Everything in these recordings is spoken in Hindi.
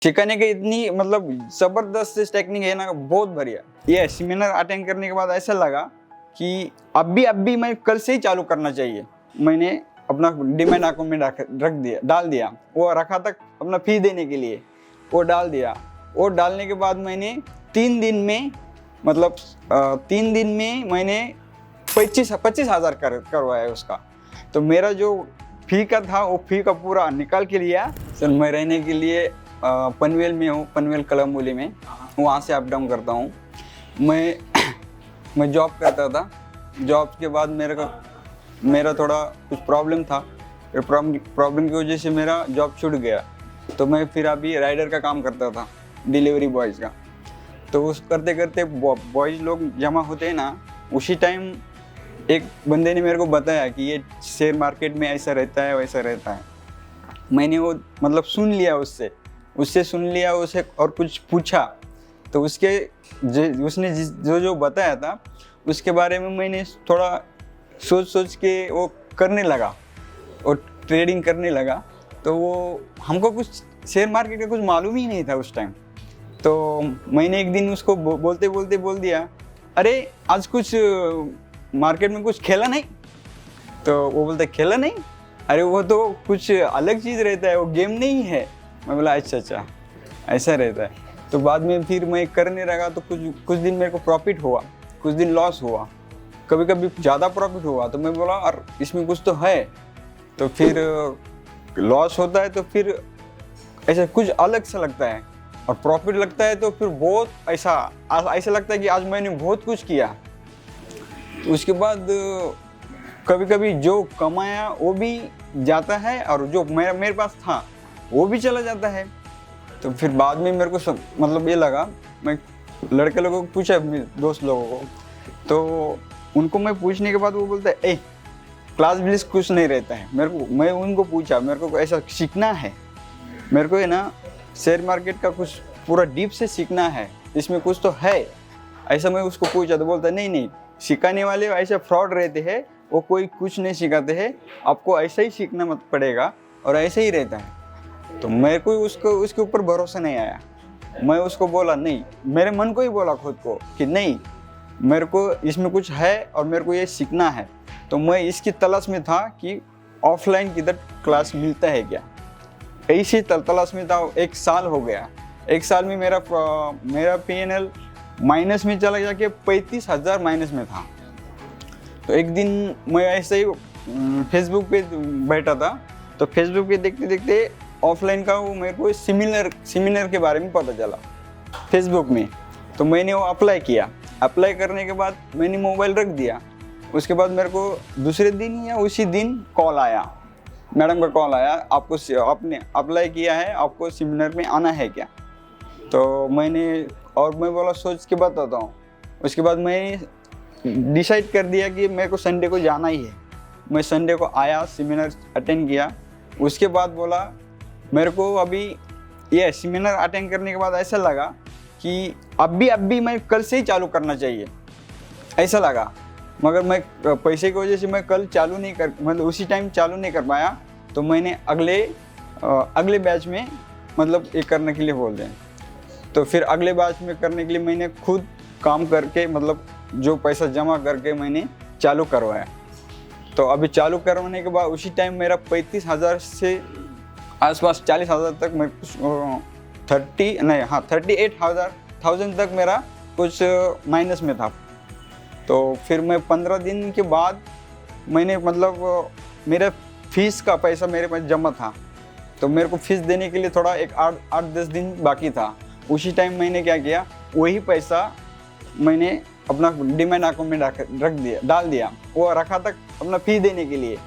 सिखाने की इतनी मतलब जबरदस्त टेक्निक है ना, बहुत बढ़िया। ये सेमिनार अटेंड करने के बाद ऐसा लगा कि अब भी मैं कल से ही चालू करना चाहिए। मैंने अपना डिमांड अकाउंट में डाल दिया। वो रखा था अपना फी देने के लिए, वो डाल दिया। वो डालने के बाद मैंने 3 दिन में मतलब 3 दिन में मैंने 25,000 करवाया उसका। तो मेरा जो फी का था वो फी का पूरा निकाल के लिया। सर मैं रहने के लिए पनवेल में हूँ, पनवेल कलमोली में, वहाँ से अप डाउन करता हूँ। मैं जॉब करता था। जॉब के बाद मेरा थोड़ा कुछ प्रॉब्लम था। प्रॉब्लम की वजह से मेरा जॉब छूट गया। तो मैं फिर अभी राइडर का काम करता था, डिलीवरी बॉयज़ का। तो उस करते करते बॉयज़ लोग जमा होते हैं ना, उसी टाइम एक बंदे ने मेरे को बताया कि ये शेयर मार्केट में ऐसा रहता है वैसा रहता है। मैंने वो मतलब सुन लिया, उससे सुन लिया, उसे और कुछ पूछा। तो उसने जो बताया था उसके बारे में मैंने थोड़ा सोच के वो करने लगा और ट्रेडिंग करने लगा। तो वो हमको कुछ शेयर मार्केट का कुछ मालूम ही नहीं था उस टाइम। तो मैंने एक दिन उसको बोलते बोल दिया, अरे आज कुछ मार्केट में कुछ खेला नहीं? तो वो बोलता खेला नहीं, अरे वो तो कुछ अलग चीज़ रहता है, वो गेम नहीं है। मैं बोला अच्छा ऐसा रहता है। तो बाद में फिर मैं करने लगा। तो कुछ दिन मेरे को प्रॉफिट हुआ, कुछ दिन लॉस हुआ, कभी कभी ज़्यादा प्रॉफिट हुआ। तो मैं बोला और इसमें कुछ तो है। तो फिर लॉस होता है तो फिर ऐसा कुछ अलग सा लगता है, और प्रॉफिट लगता है तो फिर बहुत ऐसा लगता है कि आज मैंने बहुत कुछ किया। तो उसके बाद कभी कभी जो कमाया वो भी जाता है और जो मेरे पास था वो भी चला जाता है। तो फिर बाद में मेरे को मतलब ये लगा, मैं लड़के लोगों को पूछा, दोस्त लोगों को, तो उनको मैं पूछने के बाद वो बोलता है क्लास ब्लिस कुछ नहीं रहता है। मैं उनको पूछा, मेरे को ऐसा सीखना है, मेरे को है ना शेयर मार्केट का कुछ पूरा डीप से सीखना है, इसमें कुछ तो है। ऐसा मैं उसको पूछा तो बोलता नहीं, सिखाने वाले ऐसे फ्रॉड रहते हैं, वो कोई कुछ नहीं सिखाते हैं, आपको ऐसा ही सीखना मत पड़ेगा और ऐसे ही रहता है। तो मेरे को उसके ऊपर भरोसा नहीं आया। मैं उसको बोला नहीं, मेरे मन को ही बोला खुद को कि नहीं, मेरे को इसमें कुछ है और मेरे को ये सीखना है। तो मैं इसकी तलाश में था कि ऑफलाइन किधर क्लास मिलता है क्या, इसी तलाश में था। 1 साल हो गया। 1 साल में मेरा PNL माइनस में चला जाके 35,000 माइनस में था। तो एक दिन मैं ऐसे ही फेसबुक पे बैठा था। तो फेसबुक पे देखते देखते ऑफलाइन का वो मेरे को सेमिनार के बारे में पता चला फेसबुक में। तो मैंने वो अप्लाई किया। अप्लाई करने के बाद मैंने मोबाइल रख दिया। उसके बाद मेरे को दूसरे दिन या उसी दिन कॉल आया, मैडम का कॉल आया, आपने अप्लाई किया है, आपको सेमिनार में आना है क्या? तो मैं बोला सोच के बताता हूँ। उसके बाद मैंने डिसाइड कर दिया कि मेरे को संडे को जाना ही है। मैं संडे को आया, सेमिनार अटेंड किया। उसके बाद बोला मेरे को अभी ये सेमिनार अटेंड करने के बाद ऐसा लगा कि अब भी मैं कल से ही चालू करना चाहिए, ऐसा लगा। मगर मैं पैसे की वजह से मैं कल मतलब उसी टाइम चालू नहीं कर पाया। तो मैंने अगले बैच में मतलब ये करने के लिए बोल दें। तो फिर अगले बैच में करने के लिए मैंने खुद काम करके मतलब जो पैसा जमा करके मैंने चालू करवाया। तो अभी चालू करवाने के बाद उसी टाइम मेरा 35,000 से आसपास 40,000 तक मैं 38,000 तक मेरा कुछ माइनस में था। तो फिर मैं 15 दिन के बाद मैंने मतलब मेरा फीस का पैसा मेरे पास जमा था। तो मेरे को फीस देने के लिए थोड़ा एक 8-10 दिन बाकी था। उसी टाइम मैंने क्या किया, वही पैसा मैंने अपना डिमांड अकाउंट में डाल दिया। वो रखा था अपना फी देने के लिए,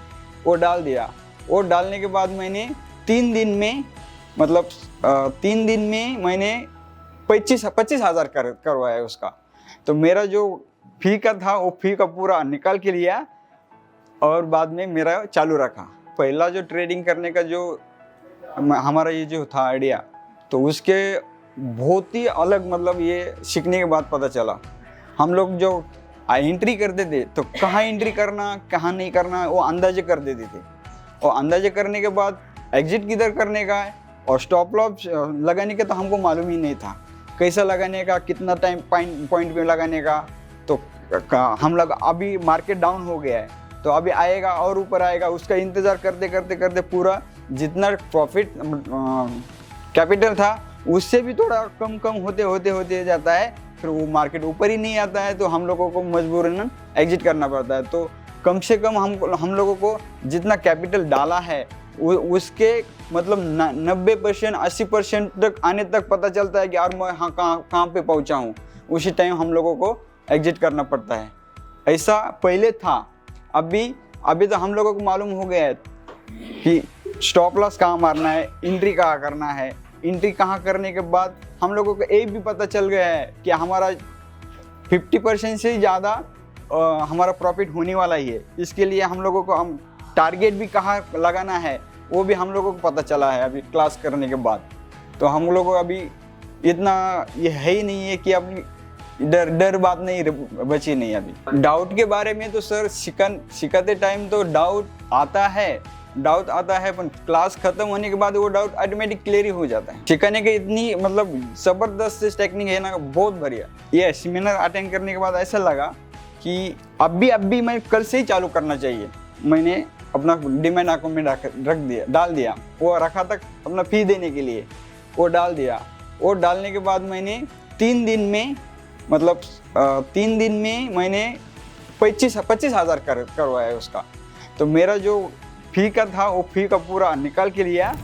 वो डाल दिया। वो डालने के बाद मैंने 3 दिन में मतलब 3 दिन में मैंने 25,000 करवाया उसका। तो मेरा जो फी का था वो फी का पूरा निकाल के लिया और बाद में मेरा चालू रखा। पहला जो ट्रेडिंग करने का जो हमारा ये जो था आइडिया, तो उसके बहुत ही अलग मतलब ये सीखने के बाद पता चला। हम लोग जो एंट्री करते थे तो कहाँ एंट्री करना कहाँ नहीं करना वो अंदाजे कर देते थे, और अंदाजे करने के बाद एग्जिट किधर करने का है और स्टॉप लॉस लगाने का तो हमको मालूम ही नहीं था, कैसा लगाने का, कितना टाइम पॉइंट में लगाने का। तो हम लोग अभी मार्केट डाउन हो गया है, तो अभी आएगा और ऊपर आएगा, उसका इंतज़ार करते करते करते पूरा जितना प्रॉफिट कैपिटल था उससे भी थोड़ा कम कम होते जाता है। फिर वो मार्केट ऊपर ही नहीं आता है, तो हम लोगों को मजबूरन एग्जिट करना पड़ता है। तो कम से कम हम लोगों को जितना कैपिटल डाला है उसके मतलब 90% 80% तक आने तक पता चलता है कि यार मैं हाँ कहाँ पे पहुँचा हूँ। उसी टाइम हम लोगों को एग्जिट करना पड़ता है। ऐसा पहले था, अभी तो हम लोगों को मालूम हो गया है कि स्टॉप लॉस कहाँ मारना है, एंट्री कहाँ करना है। एंट्री कहाँ करने के बाद हम लोगों को ये भी पता चल गया है कि हमारा 50% से ज़्यादा हमारा प्रॉफिट होने वाला ही है। इसके लिए हम लोगों को हम टारगेट भी कहाँ लगाना है वो भी हम लोगों को पता चला है अभी क्लास करने के बाद। तो हम लोगों को अभी इतना ये है ही नहीं है कि अभी डर बात नहीं बची नहीं। अभी डाउट के बारे में तो सर सिखाते टाइम तो डाउट आता है, पर क्लास खत्म होने के बाद वो डाउट ऑटोमेटिक क्लियर ही हो जाता है। सिखाने की इतनी मतलब ज़बरदस्त टेक्निक है ना, बहुत बढ़िया। ये सेमिनार अटेंड करने के बाद ऐसा लगा कि अभी मैं कल से ही चालू करना चाहिए। मैंने अपना डिमांड अकाउंट में डाल दिया, वो रखा तक अपना फी देने के लिए, वो डाल दिया। वो डालने के बाद मैंने 3 दिन में मतलब 3 दिन में मैंने 25,000 करवाया उसका। तो मेरा जो फी का था वो फी का पूरा निकाल के लिया